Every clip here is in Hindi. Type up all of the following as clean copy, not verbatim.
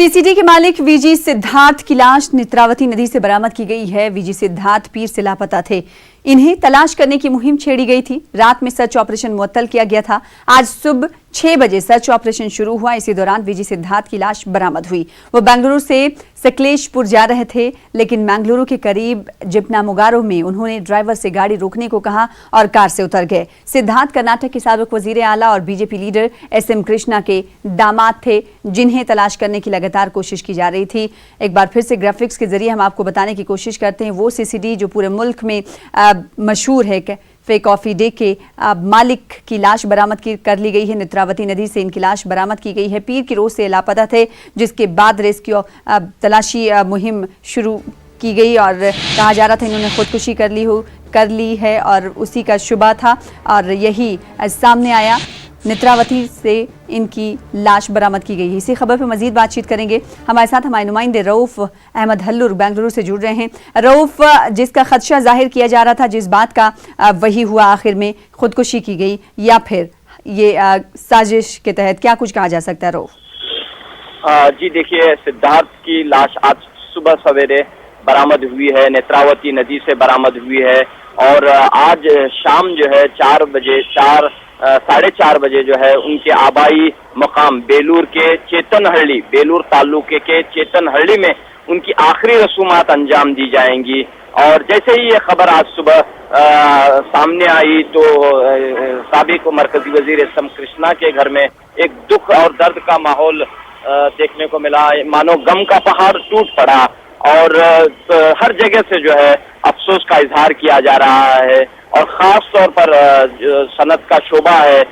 सीसीडी के मालिक वीजी सिद्धार्थ की लाश नेत्रावती नदी से बरामद की गई है। वीजी सिद्धार्थ पीर से लापता थे। इन्हें तलाश करने की मुहिम छेड़ी गई थी। रात में सर्च ऑपरेशन मुअत्तल किया गया था। आज सुबह 6 बजे सर्च ऑपरेशन शुरू हुआ। इसी दौरान वीजी सिद्धार्थ की लाश बरामद हुई। वो बेंगलुरु से सकलेशपुर जा रहे थे, लेकिन बेंगलुरु के करीब जिपनामुगारो में उन्होंने ड्राइवर से गाड़ी रोकने को कहा और कार से उतर गए। सिद्धार्थ कर्नाटक के साबिक वजीर आला और बीजेपी लीडर SM कृष्णा के दामाद थे, जिन्हें तलाश करने की लगातार कोशिश की जा रही थी। एक बार फिर से ग्राफिक्स के जरिए हम आपको बताने की कोशिश करते हैं वो सीसीडी जो पूरे मुल्क में मशहूर है। फेक कॉफी डे के मालिक की लाश बरामद कर ली गई है। नेत्रावती नदी से इनकी लाश बरामद की गई है। पीर की रोज से लापता थे, जिसके बाद रेस्क्यू तलाशी मुहिम शुरू की गई और कहा जा रहा था इन्होंने खुदकुशी कर ली है और उसी का शुबा था और यही सामने आया। नेत्रावती से इनकी लाश बरामद की गई है। इसी खबर पर मजीद बातचीत करेंगे। हमारे साथ हमारे नुमाइंदे रऊफ अहमद हल्लुर बेंगलुरु से जुड़ रहे हैं। रऊफ, जिसका खदशा जाहिर किया जा रहा था, जिस बात का वही हुआ, आखिर में खुदकुशी की गई या फिर ये साजिश के तहत, क्या कुछ कहा जा सकता है? रऊफ जी देखिए, सिद्धार्थ की लाश आज सुबह सवेरे बरामद हुई है, नेत्रावती नदी से बरामद हुई है और आज शाम जो है 4:30 बजे जो है उनके आबाई मकाम बेलूर के चेतनहल्ली, बेलूर तालुके के चेतनहल्ली में उनकी आखिरी रसूमात अंजाम दी जाएंगी। और जैसे ही ये खबर आज सुबह सामने आई तो साबिक मरकजी वजीर SM कृष्णा के घर में एक दुख और दर्द का माहौल देखने को मिला। मानो गम का पहाड़ टूट पड़ा और हर जगह से जो है अफसोस का इजहार किया जा रहा है और खास तौर पर सनत का शोबा है,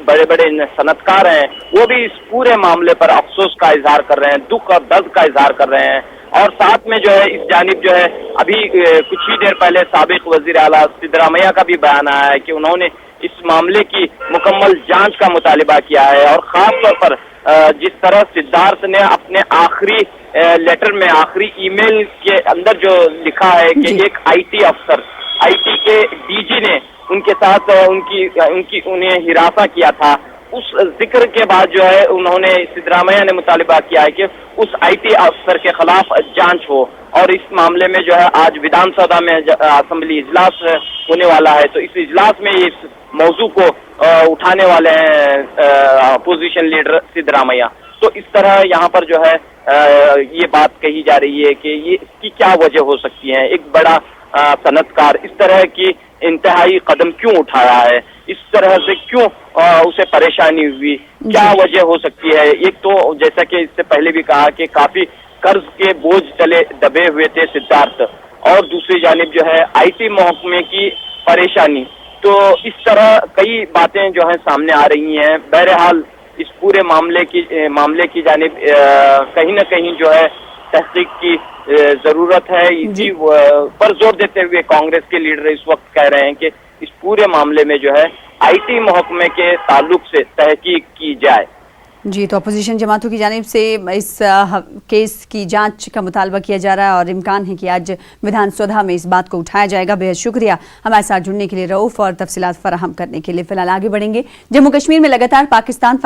बड़े बड़े सनतकार हैं, वो भी इस पूरे मामले पर अफसोस का इजहार कर रहे हैं, दुख और दर्द का इजहार कर रहे हैं। और साथ में जो है इस जानिब जो है अभी कुछ ही देर पहले साबिक वजीर आला सिद्धरामैया का भी बयान आया है कि उन्होंने इस मामले की मुकम्मल जांच का मुतालिबा किया है। और खास तौर पर जिस तरह सिद्धार्थ ने अपने आखिरी लेटर में, आखिरी ईमेल के अंदर जो लिखा है कि एक IT अफसर, IT के DG ने उनके साथ उन्हें हिरासा किया था, उस जिक्र के बाद जो है उन्होंने सिद्धरामैया ने मुतालिबा किया है कि उस IT अफसर के खिलाफ जांच हो। और इस मामले में जो है आज विधानसभा में असेंबली इजलास होने वाला है, तो इस इजलास में इस मौजू को उठाने वाले हैं अपोजिशन लीडर सिद्धरामैया। तो इस तरह यहाँ पर जो है ये बात कही जा रही है कि ये इसकी क्या वजह हो सकती है। एक बड़ा सनतकार इस तरह की इंतहाई कदम क्यों उठाया है, इस तरह से क्यों उसे परेशानी हुई, क्या वजह हो सकती है। एक तो जैसा कि इससे पहले भी कहा कि काफी कर्ज के बोझ तले दबे हुए थे सिद्धार्थ, और दूसरी जानिब जो है IT महकमे की परेशानी। तो इस तरह कई बातें जो है सामने आ रही हैं। बहरहाल इस पूरे मामले की जानिब कहीं न कहीं जो है तहकीक की जरूरत है। इसी पर जोर देते हुए कांग्रेस के लीडर इस वक्त कह रहे हैं कि इस पूरे मामले में जो है IT महकमे के ताल्लुक से तहकीक की जाए। जी, तो अपोजिशन जमातों की जानिब से इस केस की जांच का मुतालबा किया जा रहा है और इम्कान है कि आज विधानसभा में इस बात को उठाया जाएगा। बेहद शुक्रिया हमारे साथ जुड़ने के लिए रऊफ और तफसीलात फराहम करने के लिए। फिलहाल आगे बढ़ेंगे। जम्मू कश्मीर में लगातार पाकिस्तान